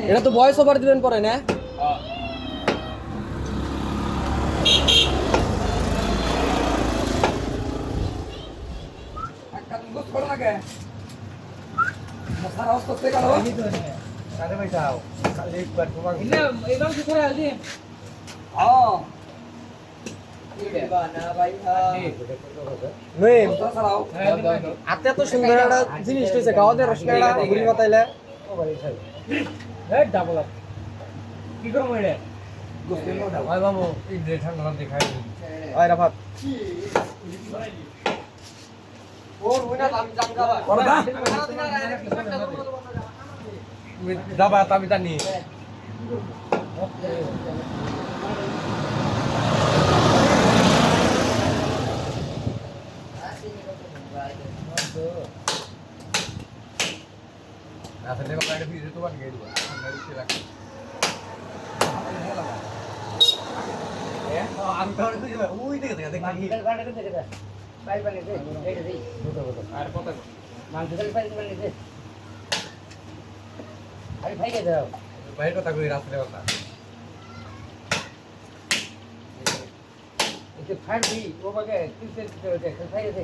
এটা তো voice over দিবেন পরে না? আতে এত সুন্দর একটা জিনিস হয়েছে গাওয়াতে রসগোল্লা ঘুরি বাতাইলে ডাবল কি করবো এটা ভাই বাবু এই যে ঠান্ডা দেখাই ওই রাফাত ওর উইনা দাম জানগাবা করবা দাবা আমি জানি আসলে বাবা ভিডিও তো বানিয়ে দেব আমরা দিতে রাখি আমি তো ওই দিকে দেখি পাই পানি দে এই দে আর কত মাংস দে পাই পানি দে আরে ভাই কে দাও ভাই কথা কই রাস্তায় কথা এই ফাড় দি ও বাগে তুই দে খাই দে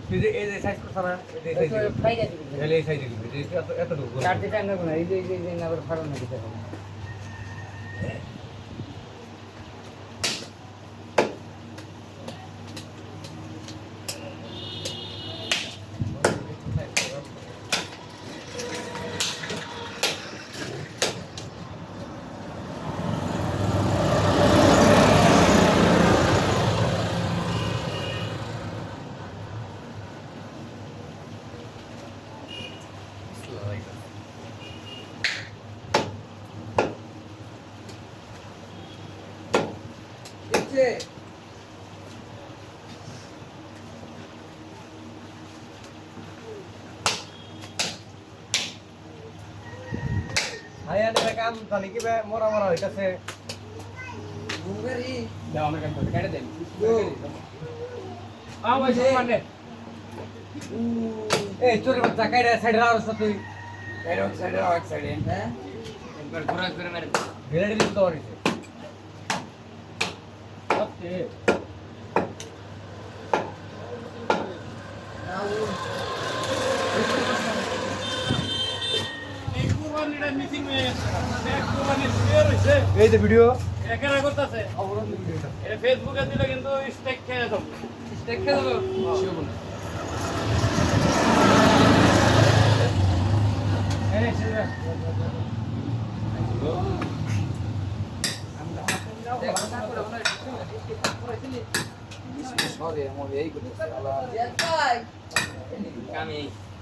তুই যে এই যে সাইজ করছ না এই যে সাইজ ফাই দে এই সাইজ দিবি এই এত ঢুকবো চার দিটা না কোন এই যে না আবার ফাড়ো না দিতে হবে আয়া নে কাম জানি কি বে মরা মরা হইতাছে মুগরি দাও আমি কাম করে কাটে দেন আওয়াজ মানে এই চোরে বাচ্চা কাইরা সাইডে আর সাথে এক সাইডে হ্যাঁ একবার ঘোরা করে মেরে ভিড়াড়ি দিতে পারিছে ওকে এই যে ভিডিও একারা করতেছে এটা ফেসবুকে দিলে কিন্তু স্টেক খেয়ে দাও স্টেক খেয়ে দাও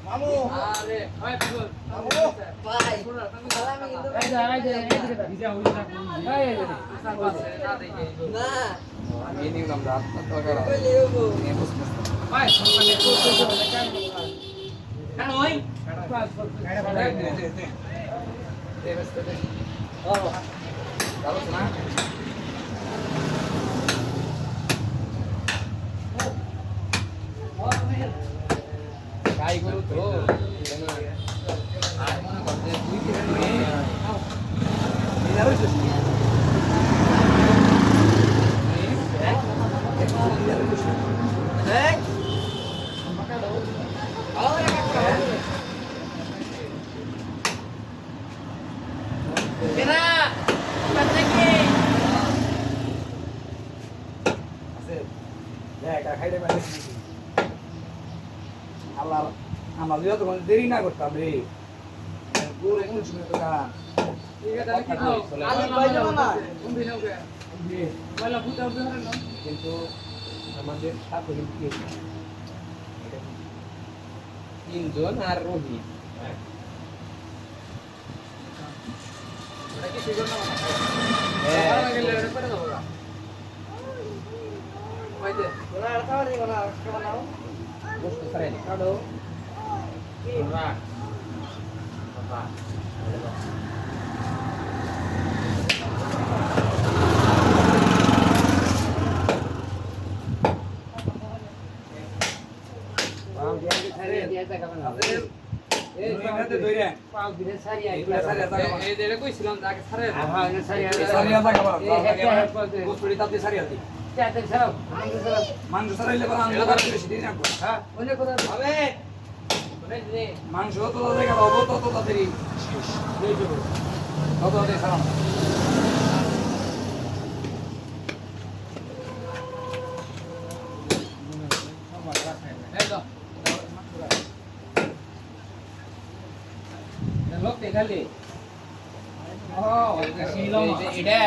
মামু আরে ভাই মামু ভাই সালামি কিন্তু এই যে এইদিকে দা ভিজা হই না এই না আমি নিউ নাম রাত তো করা ভাই সম্মানে কেন হই গাই গরু তো আর মনে করতে দুই কিলো নিয়ে আমার তো দেরি না করতাম রে পুরো কোন সময় তো কারণ কিন্তু আমাদের সাথে তিনজন আর রোহিত হাতে ধরে পাও দিলে সারি আই এগুলা সারিয়া থাকা বানা। এই যে কইছিলাম তাকে ছাড়ে হ্যাঁ এটা সারি আই সারিয়া থাকা বানা। হেড করতে গোসপড়ি তাতে সারিয়া দি। চাতে সারাও সারাও মাংস সারাইলে পরে আনলে তার বেশি দিন রাখবো। হ্যাঁ ওনে কথা হবে ওনে দে মাংস যত তাড়াতাড়ি কাটা হবো তত তাড়াতাড়ি শেষ। হয়ে যাবে তত তাড়াতাড়ি সারাম। এই তো লোক দেখালে ও শিলং এটা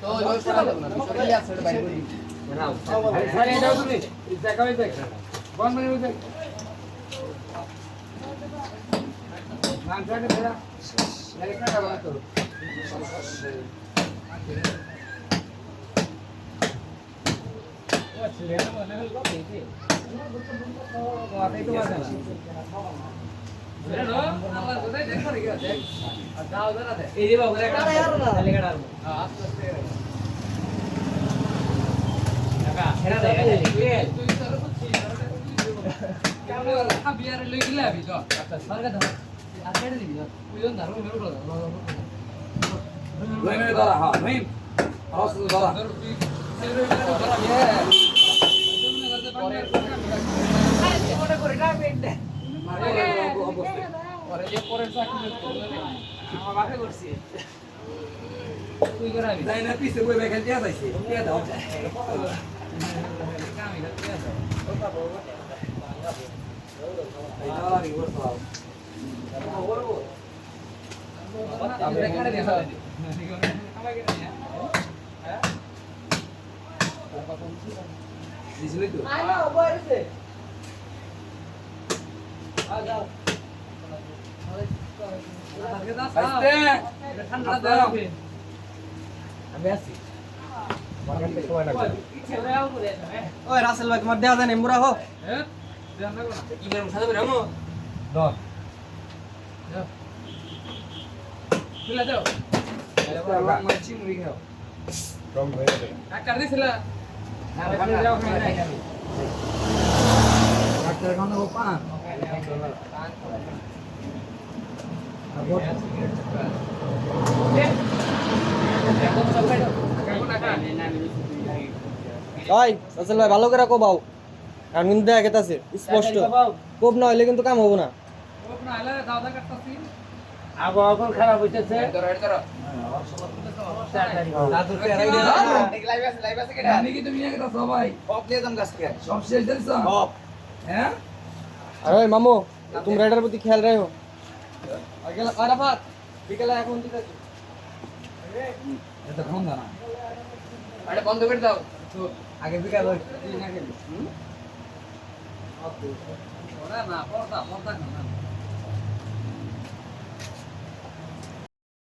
তো ওই করা যাবে না বিষয়টা আছে এটা বাইরে করি নাও সারি দাও তুমি দেখা হই দেখ বন মানে হই দেখ মাংসটা ফেরা লাগে টাকা বানা তো ও ছেলে না মানে লোক দেখে ও আতে তো আছে না এটা নো আল্লাহ কোথায় দেখো রে দেখ আর দাও দাও দে এই যে বাবু একটা তালে কাটা আস্তে আস্তে টাকা ছেড়া দে তুই তো বুঝছিস কেমন বিয়ার লই গিলা বি তো আচ্ছা সরকার দাও আর কেটে দিবি তুই জন ধরো মেরো দাও লই মেরে ধরা হ্যাঁ মহিম আওয়াজ তো ধরা তুই সেরে ধরা মনে করে না পেন্ডে পরে যে পরের চাকরি আমার বাপে করছি তুই করে আবি যাই না পিছে বই বেখাল দিয়া যাইছে দিয়া দাও কামি করতে আছে এই দাও আমি বলছো আমি রেখারে দেখা দিই আমাকে না হ্যাঁ দিছিলি তো আইনা ওবারছে আ যাও আস্তে ঠান্ডা দাও আমি আছি বাগানতে সময় লাগবে ওই রাসেল ভাই তোমার দেয়া জানে মুরা হো হ্যাঁ ধ্যান রাখো না কি বেরম সাথে বেরম দর তুলে দাও আল্লাহ মাছি মুড়ি খাও রং হয়ে যাবে কাকার দিছিল ডাক্তার খানা গো পা ওই রাসেল ভাই ভালো করে কোবাও আর কিন্তু দেখা গেছে স্পষ্ট কোপ না হইলে কিন্তু কাম হবো না আবো এখন খারাপ হইতেছে জানি কি তুমি একটা সবাই পপ দিয়ে দাম গাছকে সব শেষ দিছ হ্যাঁ আর ওই মামু তোমরা এটার প্রতি খেয়াল রাখো আরাফাত বিকেলে এখন ঠিক আছে এটা খান না আরে বন্ধ করে দাও আগে বিকাল তুই না খেলি ওরা না পড়তা পড়তা না